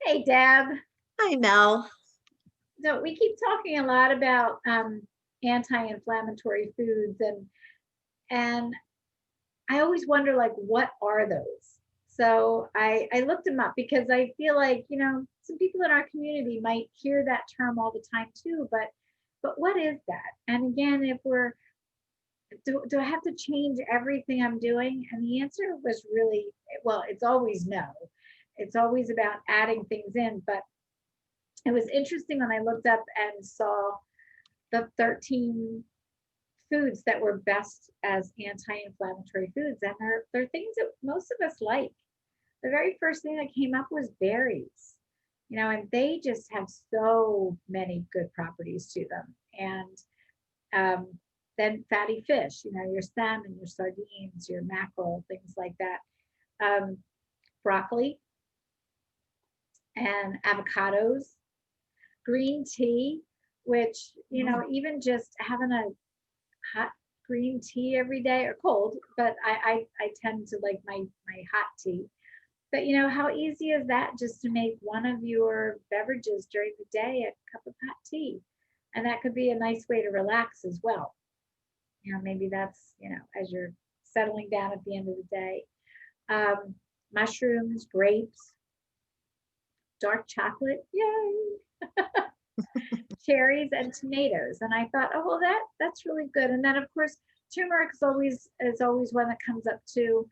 Hey, Deb. Hi, Mel. So we keep talking a lot about anti-inflammatory foods, and I always wonder, like, what are those? So I looked them up because I feel like, some people in our community might hear that term all the time too, but what is that? And again, if we're do I have to change everything I'm doing? And the answer was really, well, it's always no. It's always about adding things in, but it was interesting when I looked up and saw the 13 foods that were best as anti-inflammatory foods, and they're things that most of us like. The very first thing that came up was berries, and they just have so many good properties to them. And then fatty fish, your salmon, your sardines, your mackerel, things like that. Um, Broccoli and avocados, green tea, which, even just having a hot green tea every day, or cold, but I tend to like my hot tea. But how easy is that, just to make one of your beverages during the day a cup of hot tea? And that could be a nice way to relax as well. Maybe that's, as you're settling down at the end of the day. Um, Mushrooms, grapes, dark chocolate, yay! Cherries and tomatoes. And I thought, oh well, that's really good. And then of course, turmeric is always one that comes up too,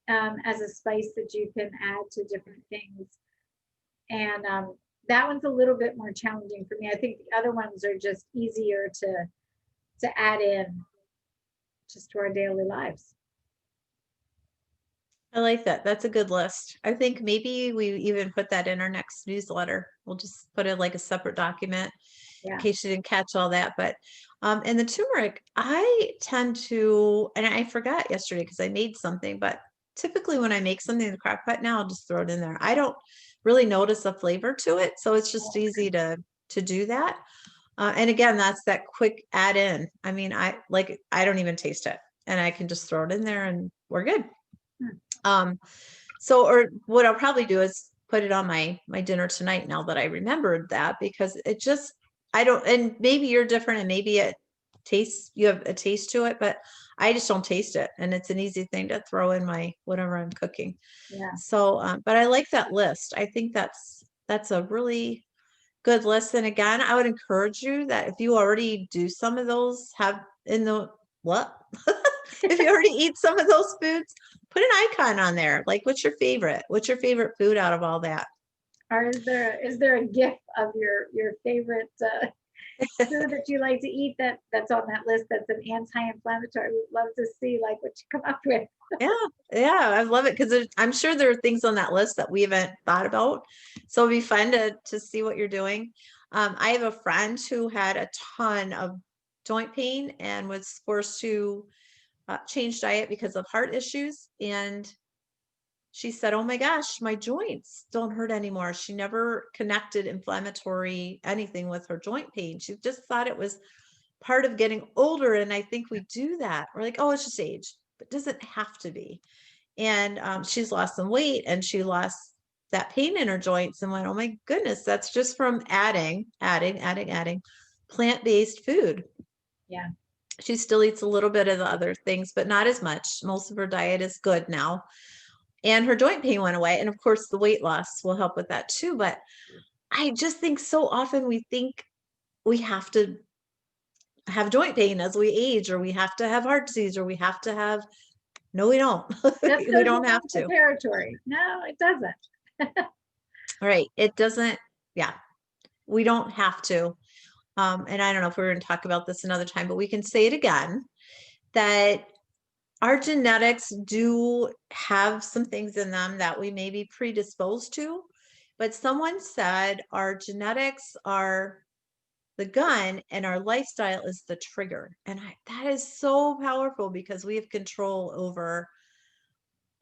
as a spice that you can add to different things. And that one's a little bit more challenging for me. I think the other ones are just easier to add in just to our daily lives. I like that. That's a good list. I think maybe we even put that in our next newsletter. We'll just put it like a separate document in Yeah. case you didn't catch all that. But and the turmeric, I tend to, and I forgot yesterday because I made something, but typically when I make something in the crock pot now, I'll just throw it in there. I don't really notice a flavor to it, so it's just easy to do that. And again, that's that quick add in. I mean, I don't even taste it, and I can just throw it in there, and we're good. Hmm. Um, so, or what I'll probably do is put it on my dinner tonight now that I remembered that, because it just, I don't, and maybe you're different and maybe it tastes, you have a taste to it, but I just don't taste it. And it's an easy thing to throw in my, whatever I'm cooking. Yeah. So, but I like that list. I think that's a really good list. And again, I would encourage you that if you already do some of those, have in the, what? If you already eat some of those foods, put an icon on there. Like, what's your favorite? What's your favorite food out of all that? Or is there a gif of your favorite food that you like to eat that's on that list that's an anti-inflammatory? We'd love to see like what you come up with. Yeah, yeah, I love it because I'm sure there are things on that list that we haven't thought about. So it'd be fun to see what you're doing. I have a friend who had a ton of joint pain and was forced to change diet because of heart issues. And she said, oh my gosh, my joints don't hurt anymore. She never connected inflammatory anything with her joint pain. She just thought it was part of getting older. And I think we do that. We're like, oh, it's just age, but it doesn't have to be. And she's lost some weight and she lost that pain in her joints and went, oh my goodness, that's just from adding plant-based food. Yeah. She still eats a little bit of the other things, but not as much. Most of her diet is good now. And her joint pain went away. And of course, the weight loss will help with that too. But I just think so often we think we have to have joint pain as we age, or we have to have heart disease, or we have to have, no, we don't. This We goes don't have along the to. territory. No, it doesn't. All right. It doesn't, yeah, we don't have to. And I don't know if we're going to talk about this another time, but we can say it again that our genetics do have some things in them that we may be predisposed to, but someone said our genetics are the gun and our lifestyle is the trigger. And that is so powerful because we have control over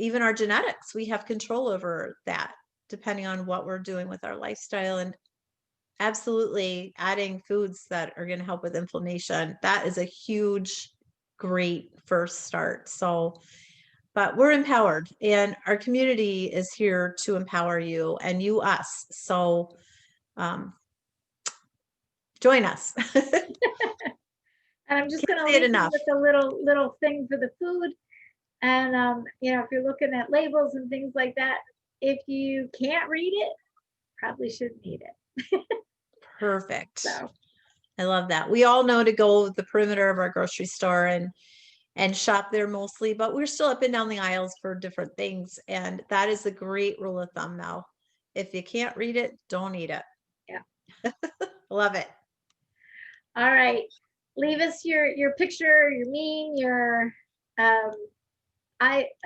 even our genetics. We have control over that depending on what we're doing with our lifestyle. And absolutely adding foods that are going to help with inflammation. That is a huge, great first start. So, but we're empowered, and our community is here to empower you and you us. So join us. And I'm just Can't gonna say it leave you enough. with a little thing for the food. And you know, if you're looking at labels and things like that, if you can't read it, probably shouldn't eat it. Perfect. So I love that. We all know to go the perimeter of our grocery store and shop there mostly, but we're still up and down the aisles for different things. And that is a great rule of thumb now. If you can't read it, don't eat it. yeah. Love it. All right. Leave us your picture, your meme, your um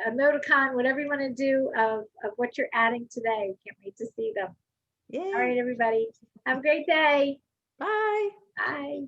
emoticon, whatever you want to do of what you're adding today. Can't wait to see them. All Yay. right, everybody. Have a great day. Bye. Bye.